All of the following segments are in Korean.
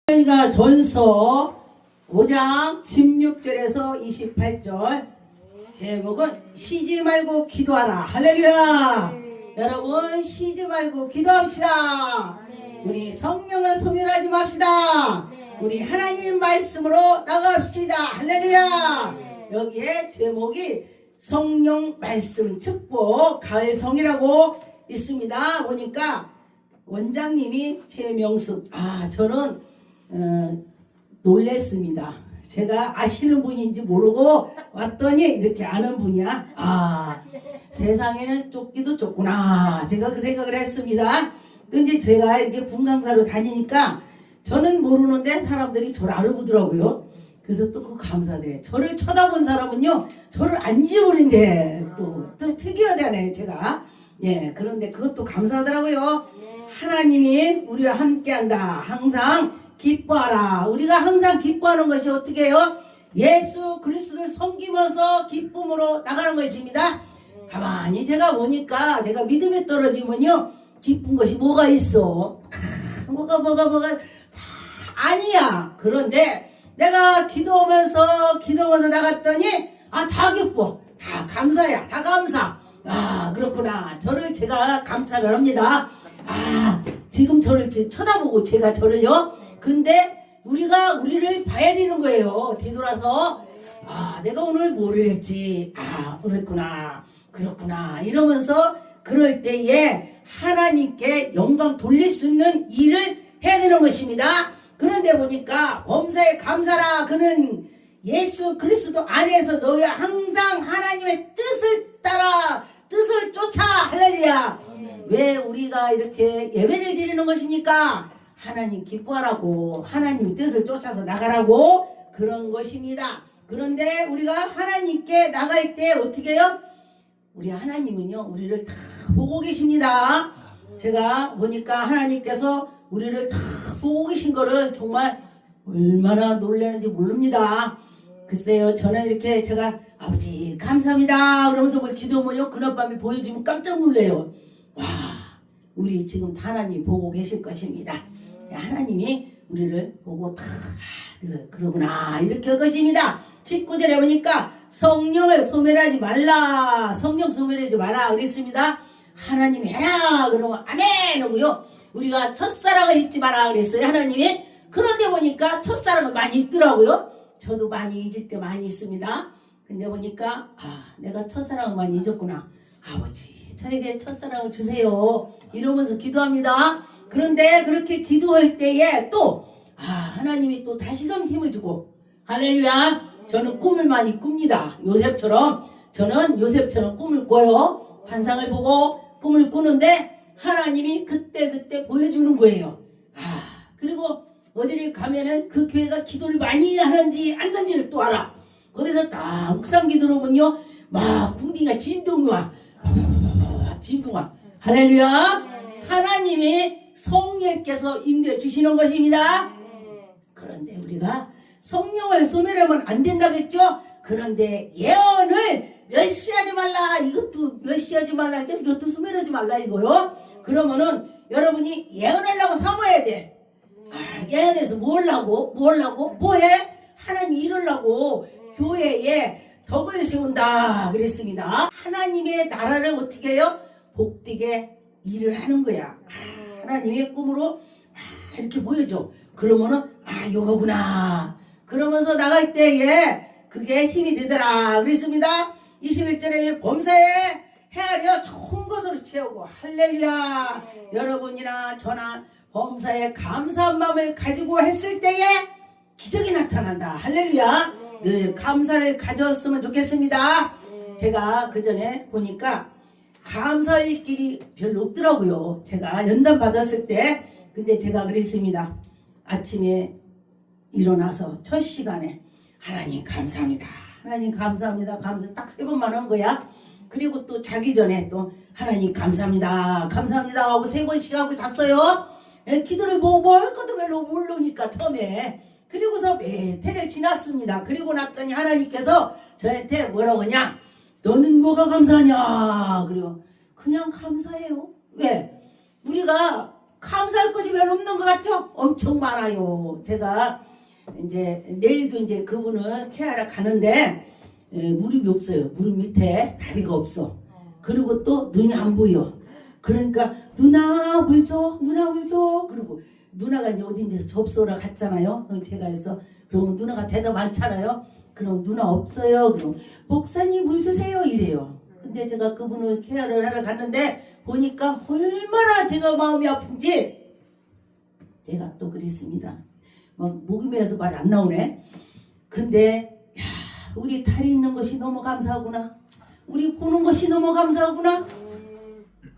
저희가 전서 5장 16절에서 28절 제목은 쉬지 말고 기도하라. 할렐루야. 여러분 쉬지 말고 기도합시다. 우리 성령을 소멸하지 맙시다. 우리 하나님 말씀으로 나갑시다. 할렐루야. 여기에 제목이 성령 말씀 축복 가을성이라고 있습니다. 보니까 원장님이 제 명숙 저는 놀랬습니다. 제가 아시는 분인지 모르고 왔더니 이렇게 아는 분이야. 세상에는 쫓기도 쫓구나. 제가 그 생각을 했습니다. 근데 제가 이렇게 분강사로 다니니까 저는 모르는데 사람들이 저를 알아보더라고요. 그래서 또 그 감사돼. 저를 쳐다본 사람은요, 저를 안 지우는데 또 좀 특이하다네, 제가. 예, 그런데 그것도 감사하더라고요. 하나님이 우리와 함께한다. 항상 기뻐하라. 우리가 항상 기뻐하는 것이 어떻게 해요? 예수 그리스도를 섬기면서 기쁨으로 나가는 것입니다. 가만히 제가 보니까 제가 믿음에 떨어지면요, 기쁜 것이 뭐가 있어? 뭐가 아니야. 그런데 내가 기도하면서 나갔더니 다 기뻐. 다 감사야. 다 감사. 그렇구나. 저를 제가 감사를 합니다. 지금 저를 쳐다보고 제가 저를요. 근데 우리가 우리를 봐야 되는 거예요. 뒤돌아서 내가 오늘 뭐를 했지. 그랬구나. 그렇구나. 이러면서 그럴 때에 하나님께 영광 돌릴 수 있는 일을 해야 되는 것입니다. 그런데 보니까 범사에 감사라. 그는 예수 그리스도 안에서 너희가 항상 하나님의 뜻을 따라 뜻을 쫓아. 할렐루야. 왜 우리가 이렇게 예배를 드리는 것입니까? 하나님 기뻐하라고, 하나님 뜻을 쫓아서 나가라고 그런 것입니다. 그런데 우리가 하나님께 나갈 때 어떻게 해요? 우리 하나님은요, 우리를 다 보고 계십니다. 제가 보니까 하나님께서 우리를 다 보고 계신 거를 정말 얼마나 놀라는지 모릅니다. 글쎄요, 저는 이렇게 제가 아버지 감사합니다 그러면서 뭘 기도하면요, 그날 밤에 보여주면 깜짝 놀래요. 우리 지금 하나님 보고 계실 것입니다. 하나님이 우리를 보고 다 그러구나 이렇게 할 것입니다. 19절에 보니까 성령을 소멸하지 말라. 성령 소멸하지 마라 그랬습니다. 하나님이 해라 그러면 아멘 하고요. 우리가 첫사랑을 잊지 마라 그랬어요, 하나님이. 그런데 보니까 첫사랑을 많이 잊더라고요. 저도 많이 잊을 때 많이 있습니다. 근데 보니까 내가 첫사랑을 많이 잊었구나. 아버지 저에게 첫사랑을 주세요 이러면서 기도합니다. 그런데 그렇게 기도할 때에 또 하나님이 또 다시금 힘을 주고, 할렐루야. 저는 꿈을 많이 꿉니다. 저는 요셉처럼 꿈을 꿔요. 환상을 보고 꿈을 꾸는데 하나님이 그때 보여주는 거예요. 그리고 어디를 가면은 그 교회가 기도를 많이 하는지 안 하는지를 또 알아. 거기서 딱 묵상 기도로 보면요, 막 궁디가 진동와 할렐루야. 하나님이 성령께서 인도해 주시는 것입니다. 그런데 우리가 성령을 소멸하면 안 된다겠죠. 그런데 예언을 멸시하지 말라. 이것도 멸시하지 말라. 이것도 소멸하지 말라 이거요. 그러면은 여러분이 예언하려고 사모해야 돼. 예언해서 뭐해? 하나님 이루려고 교회에 덕을 세운다 그랬습니다. 하나님의 나라를 어떻게 해요? 복되게 일을 하는 거야. 하나님의 꿈으로 이렇게 보여줘. 그러면은 요거구나. 그러면서 나갈 때에 그게 힘이 되더라 그랬습니다. 21절에 범사에 헤아려 좋은 것으로 채우고, 할렐루야. 여러분이나 저나 범사에 감사한 마음을 가지고 했을 때에 기적이 나타난다. 할렐루야. 늘 감사를 가졌으면 좋겠습니다. 제가 그 전에 보니까 감사할 길이 별로 없더라고요. 제가 연단 받았을 때. 근데 제가 그랬습니다. 아침에 일어나서 첫 시간에 하나님 감사합니다. 하나님 감사합니다. 감사 딱 3번만 한 거야. 그리고 또 자기 전에 또 하나님 감사합니다. 감사합니다 하고 3번씩 하고 잤어요. 기도를 뭐 할 것도 별로 모르니까 처음에. 그리고서 몇 해를 지났습니다. 그리고 났더니 하나님께서 저한테 뭐라고 하냐, 너는 뭐가 감사하냐. 그리고 그냥 감사해요. 왜? 우리가 감사할 것이 별로 없는 것 같죠? 엄청 많아요. 제가 이제 내일도 이제 그분을 케어하러 가는데 무릎이 없어요. 무릎 밑에 다리가 없어. 그리고 또 눈이 안 보여. 그러니까 누나 물 줘, 누나 물 줘. 그리고 누나가 이제 어딘지 접수하러 갔잖아요. 그럼 제가 해서 그럼 누나가 대답 많잖아요. 그럼 누나 없어요. 그럼 목사님 물 주세요 이래요. 근데 제가 그분을 케어를 하러 갔는데 보니까 얼마나 제가 마음이 아픈지 제가 또 그랬습니다. 막 목이 메어서 말이 안 나오네. 근데 야, 우리 다리 있는 것이 너무 감사하구나. 우리 보는 것이 너무 감사하구나.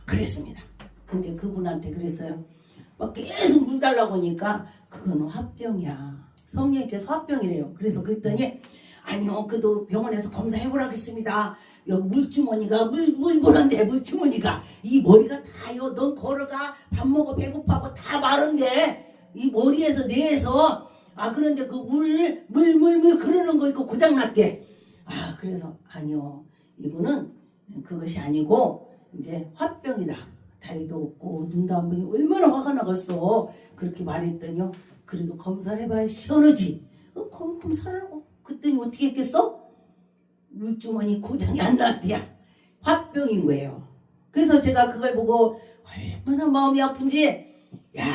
그랬습니다. 근데 그분한테 그랬어요. 막 계속 물 달라고 하니까 그건 화병이야. 성령께서 화병이래요. 그래서 그랬더니 아니요, 그래도 병원에서 검사해보라겠습니다. 여기 물주머니가 물 보는데 물주머니가 이 머리가 다요. 넌 걸어가 밥 먹어 배고파고 다 마른데 이 머리에서 뇌에서 그런데 그 물 그러는 거 있고 고장났대. 그래서 아니요, 이분은 그것이 아니고 이제 화병이다. 다리도 없고 눈도 안 보니 얼마나 화가 나겠어. 그렇게 말했더니요, 그래도 검사를 해봐야 시원하지. 검사라고 그랬더니 어떻게 했겠어? 물주머니 고장이 안 났대야. 화병인 거예요. 그래서 제가 그걸 보고 얼마나 마음이 아픈지, 야,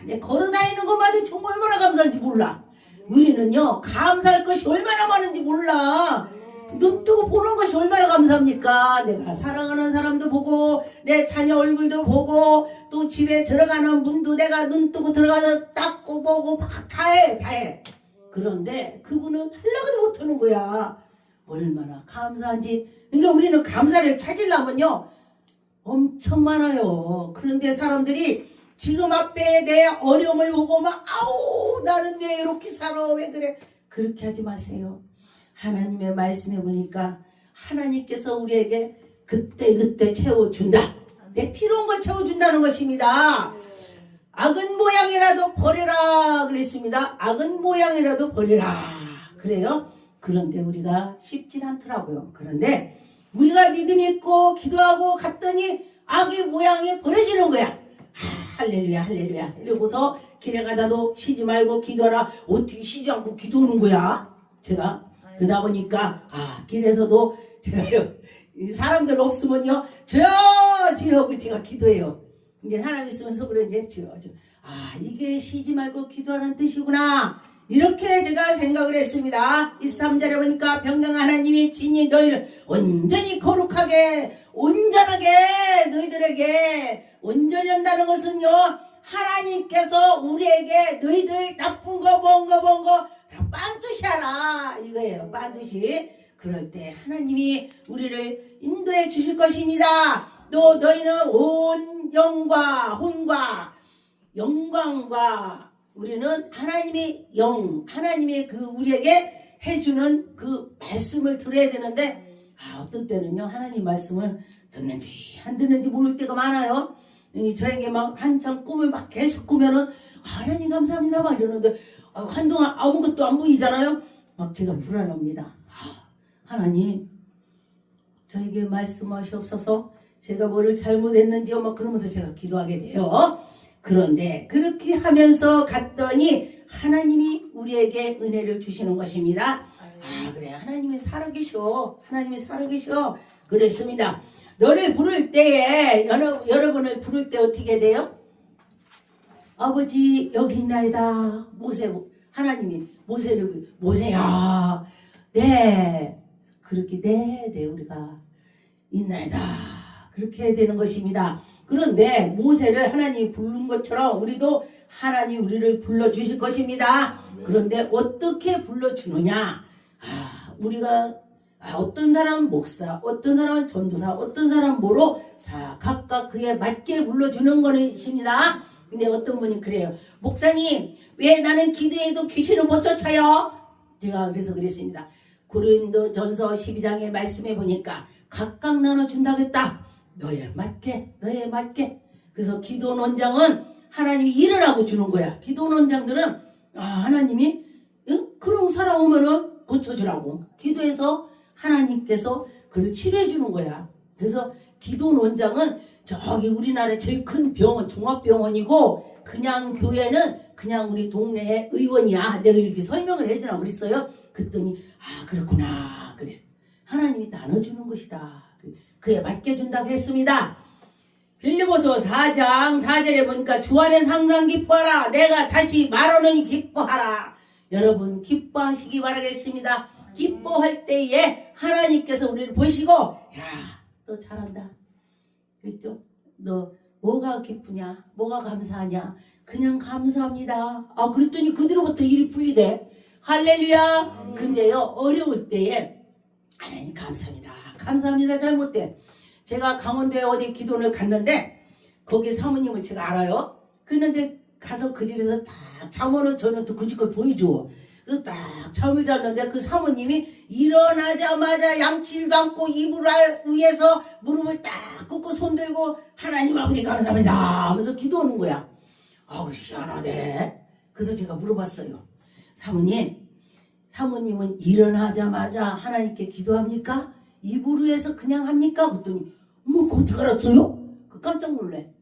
내 걸어다니는 것만이 정말 얼마나 감사한지 몰라. 우리는요, 감사할 것이 얼마나 많은지 몰라. 눈 뜨고 보는 것이 얼마나 감사합니까? 내가 사랑하는 사람도 보고 내 자녀 얼굴도 보고 또 집에 들어가는 문도 내가 눈 뜨고 들어가서 닦고 보고 막 다 해. 그런데 그분은 하려고도 못하는 거야. 얼마나 감사한지. 그러니까 우리는 감사를 찾으려면요 엄청 많아요. 그런데 사람들이 지금 앞에 내 어려움을 보고 막 아우 나는 왜 이렇게 살아, 왜 그래, 그렇게 하지 마세요. 하나님의 말씀해 보니까 하나님께서 우리에게 그때 채워준다. 내 필요한 걸 채워준다는 것입니다. 악은 모양이라도 버려라 그랬습니다. 악은 모양이라도 버려라 그래요. 그런데 우리가 쉽진 않더라고요. 그런데 우리가 믿음 있고 기도하고 갔더니 악의 모양이 버려지는 거야. 할렐루야 할렐루야 이러고서 길에 가다도 쉬지 말고 기도하라. 어떻게 쉬지 않고 기도하는 거야? 제가 그러다 보니까 길에서도 제가요, 사람들 없으면요 저요 하고 제가 기도해요. 이제 사람 있으면서 그래 이제 저요. 이게 쉬지 말고 기도하는 뜻이구나. 이렇게 제가 생각을 했습니다. 23절에 보니까 병강한 하나님이 진히 너희를 온전히 거룩하게 온전하게 너희들에게 온전히 한다는 것은요, 하나님께서 우리에게 너희들 나쁜 거 본 거 다 반드시 하라 이거예요. 반드시. 그럴 때 하나님이 우리를 인도해 주실 것입니다. 또 너희는 온 영과 혼과 영광과 우리는 하나님의 하나님의 그 우리에게 해주는 그 말씀을 들어야 되는데 어떤 때는요 하나님 말씀을 듣는지 안 듣는지 모를 때가 많아요. 저에게 막 한참 꿈을 막 계속 꾸면은 하나님 감사합니다 막 이러는데 한동안 아무것도 안 보이잖아요. 막 제가 불안합니다. 하나님 저에게 말씀하시옵소서. 제가 뭐를 잘못했는지요 막 그러면서 제가 기도하게 돼요. 그런데 그렇게 하면서 갔더니 하나님이 우리에게 은혜를 주시는 것입니다. 그래 하나님이 살아계셔. 하나님이 살아계셔. 그랬습니다. 너를 부를 때에 여러분을 부를 때 어떻게 돼요? 아버지 여기 있나이다. 하나님이 모세야 네 그렇게 네 우리가 있나이다 그렇게 해야 되는 것입니다. 그런데 모세를 하나님이 부른 것처럼 우리도 하나님 우리를 불러주실 것입니다. 그런데 어떻게 불러주느냐, 우리가 어떤 사람은 목사, 어떤 사람은 전도사, 어떤 사람은 뭐로 각각 그에 맞게 불러주는 것입니다. 근데 어떤 분이 그래요. 목사님 왜 나는 기도해도 귀신을 못 쫓아요? 제가 그래서 그랬습니다. 고린도전서 12장의 말씀해 보니까 각각 나눠준다겠다. 너에 맞게. 그래서 기도원장은 하나님이 일을 하고 주는 거야. 기도원장들은 하나님이 그런 사람 오면은 고쳐주라고 기도해서 하나님께서 그를 치료해 주는 거야. 그래서 기도원장은 저기 우리나라 제일 큰 병원 종합병원이고 그냥 교회는 그냥 우리 동네 의원이야. 내가 이렇게 설명을 해주라고 그랬어요. 그랬더니 아 그렇구나 그래. 하나님이 나눠주는 것이다. 그에 맡겨준다고 했습니다. 빌립보서 4장 4절에 보니까 주 안에서 항상 기뻐하라. 내가 다시 말하노니 기뻐하라. 여러분 기뻐하시기 바라겠습니다. 기뻐할 때에 하나님께서 우리를 보시고 야 너 잘한다. 그렇죠? 너 뭐가 기쁘냐? 뭐가 감사하냐? 그냥 감사합니다. 아 그랬더니 그 뒤로부터 일이 풀리대. 할렐루야. 근데요 어려울 때에 하나님 감사합니다. 감사합니다. 잘 못돼. 제가 강원도에 어디 기도를 갔는데 거기 사모님을 제가 알아요. 그런데 가서 그 집에서 딱 잠을 저는 또 그 집 걸 보여줘. 그래서 딱 잠을 잤는데 그 사모님이 일어나자마자 양치를 감고 이불 위에서 무릎을 딱 꿇고 손 들고 하나님 아버지 감사합니다 하면서 기도하는 거야. 아우 희한하네. 그래서 제가 물어봤어요. 사모님은 일어나자마자 하나님께 기도합니까? 이불 위에서 그냥 합니까? 그랬더니 그거 어떻게 알았어요? 깜짝 놀래.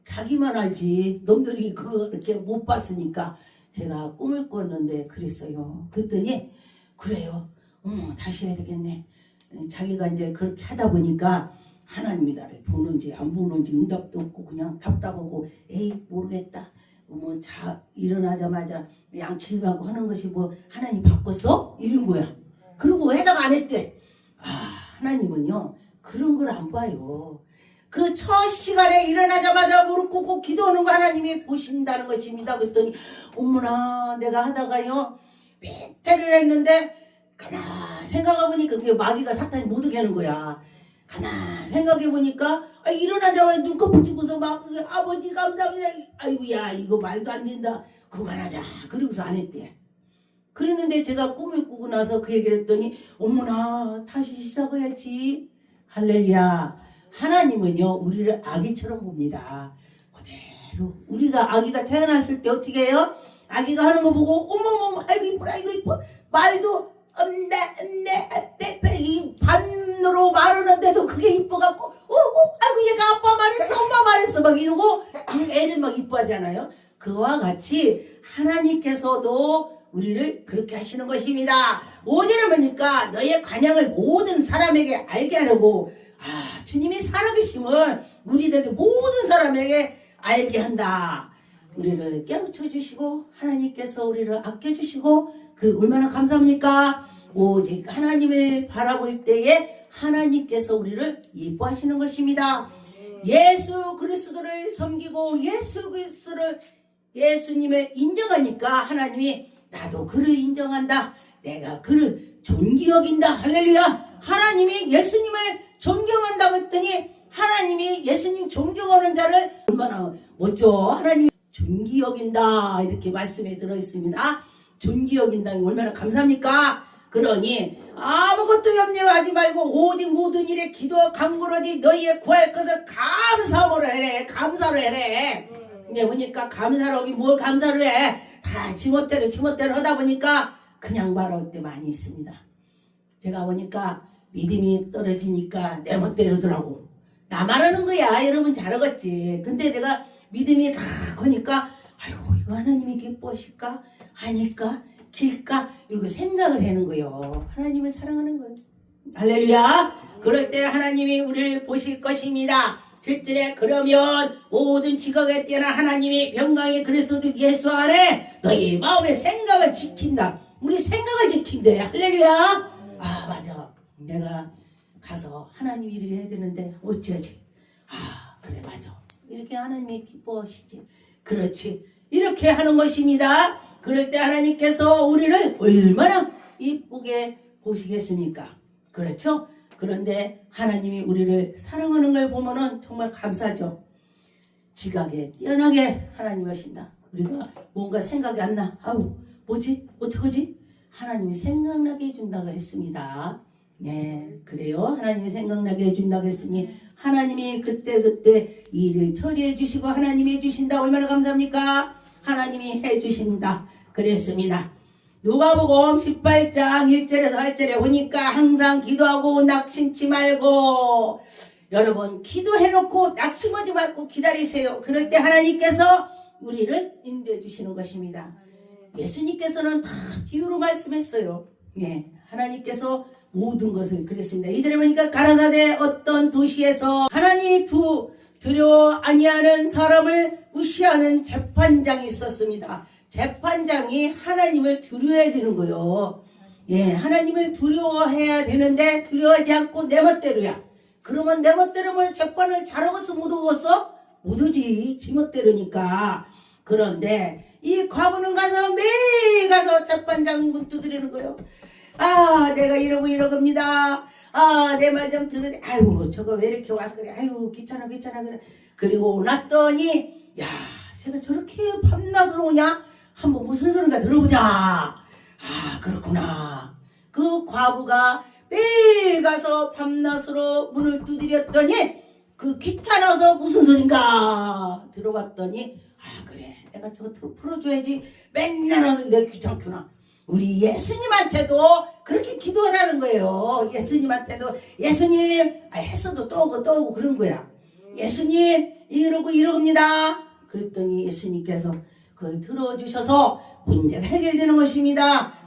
자기만 알지 놈들이 그거 이렇게 못 봤으니까 제가 꿈을 꿨는데 그랬어요. 그랬더니 그래요. 다시 해야 되겠네. 자기가 이제 그렇게 하다 보니까 하나님이 나를 보는지 안 보는지 응답도 없고 그냥 답답하고 에이 모르겠다. 일어나자마자 양치하고 하는 것이 뭐 하나님 바꿨어? 이런 거야. 그리고 해다가 안 했대. 아 하나님은요 그런 걸 안 봐요. 그 첫 시간에 일어나자마자 무릎 꿇고 기도하는 거 하나님이 보신다는 것입니다. 그랬더니 어머나 내가 하다가요 밑에를 했는데 가만 생각해보니까 그게 마귀가 사탄이 못 오게 하는 거야. 가만 생각해보니까 일어나자마자 눈꺼풀 찍고서 막 아버지 감사합니다. 아이고야 이거 말도 안 된다. 그만하자. 그러고서 안 했대. 그랬는데 제가 꿈을 꾸고 나서 그 얘기를 했더니 어머나 다시 시작해야지. 할렐루야. 하나님은요 우리를 아기처럼 봅니다. 그대로 우리가 아기가 태어났을 때 어떻게 해요? 아기가 하는 거 보고 어머머머 아이고 이쁘라 아이고 이뻐 말도 이 반으로 말하는데도 그게 이뻐갖고 아이고 얘가 아빠 말했어 엄마 말했어 막 이러고 애를 막 이뻐하잖아요. 그와 같이 하나님께서도 우리를 그렇게 하시는 것입니다. 5절을 보니까 너의 관양을 모든 사람에게 알게 하려고 주님이 살아계심을 우리들이 모든 사람에게 알게 한다. 우리를 깨우쳐 주시고 하나님께서 우리를 아껴주시고 얼마나 감사합니까? 오직 하나님을 바라볼 때에 하나님께서 우리를 이뻐하시는 것입니다. 예수 그리스도를 섬기고 예수님을 인정하니까 하나님이 나도 그를 인정한다. 내가 그를 존귀 여긴다. 할렐루야. 하나님이 예수님을 존경한다고 했더니 하나님이 예수님 존경하는 자를 얼마나 멋져. 하나님이 존귀 여긴다 이렇게 말씀에 들어있습니다. 존귀 여긴다 얼마나 감사합니까? 그러니 아무것도 염려하지 말고 오직 모든 일에 기도와 간구로지 너희의 구할 것을 감사로 해래. 감사로 해래. 근데 보니까 감사로 하기 뭘 감사로 해. 다 지멋대로 하다 보니까 그냥 말할 때 많이 있습니다. 제가 보니까 믿음이 떨어지니까 내 멋대로더라고. 나 말하는 거야. 여러분 잘하겠지. 근데 내가 믿음이 다 거니까 아이고 이거 하나님이 기뻐하실까? 아닐까? 길까? 이렇게 생각을 하는 거예요. 하나님을 사랑하는 거예요. 할렐루야. 그럴 때 하나님이 우리를 보실 것입니다. 7절에 그러면 모든 지각에 뛰어난 하나님이 평강의 그리스도 예수 안에 너희 마음의 생각을 지킨다. 우리 생각을 지킨대. 할렐루야. 맞아. 내가 가서 하나님 일을 해야 되는데 어찌하지? 그래 맞아. 이렇게 하나님이 기뻐하시지. 그렇지. 이렇게 하는 것입니다. 그럴 때 하나님께서 우리를 얼마나 이쁘게 보시겠습니까? 그렇죠? 그런데 하나님이 우리를 사랑하는 걸 보면은 정말 감사하죠. 지각에 뛰어나게 하나님이 하신다. 우리가 뭔가 생각이 안 나. 뭐지? 어떡하지? 하나님이 생각나게 해준다고 했습니다. 네, 그래요. 하나님이 생각나게 해준다고 했으니 하나님이 그때 일을 처리해 주시고 하나님이 해주신다. 얼마나 감사합니까? 하나님이 해주신다. 그랬습니다. 누가복음 18장 1절에서 8절에 보니까 항상 기도하고 낙심치 말고 여러분 기도해놓고 낙심하지 말고 기다리세요. 그럴 때 하나님께서 우리를 인도해 주시는 것입니다. 예수님께서는 다 비유로 말씀했어요. 네, 하나님께서 모든 것을 그랬습니다. 이들에 보니까 가라사대 어떤 도시에서 하나님 두려워 아니하는 사람을 무시하는 재판장이 있었습니다. 재판장이 하나님을 두려워해야 되는 거예요. 예, 하나님을 두려워해야 되는데 두려워하지 않고 내 멋대로야. 그러면 내 멋대로 뭐 재판을 잘하겠어 못하겠어? 못하지, 지 멋대로니까. 그런데 이 과부는 가서 매일 가서 재판장 문 두드리는 거예요. 아, 내가 이러겁니다. 아, 내 말 좀 들으지. 아이고, 저거 왜 이렇게 와서 그래. 아이고, 귀찮아 그래. 그리고 났더니 야, 제가 저렇게 밤낮으로 오냐? 한번 무슨 소린가 들어보자. 아, 그렇구나. 그 과부가 매일 가서 밤낮으로 문을 두드렸더니 그 귀찮아서 무슨 소린가 들어봤더니 아, 그래, 내가 저거 풀어줘야지. 맨날 와서 내가 귀찮구나. 우리 예수님한테도 그렇게 기도하라는 거예요. 예수님한테도 예수님 했어도 또 오고 그런 거야. 예수님 이러고입니다. 그랬더니 예수님께서 그걸 들어주셔서 문제가 해결되는 것입니다.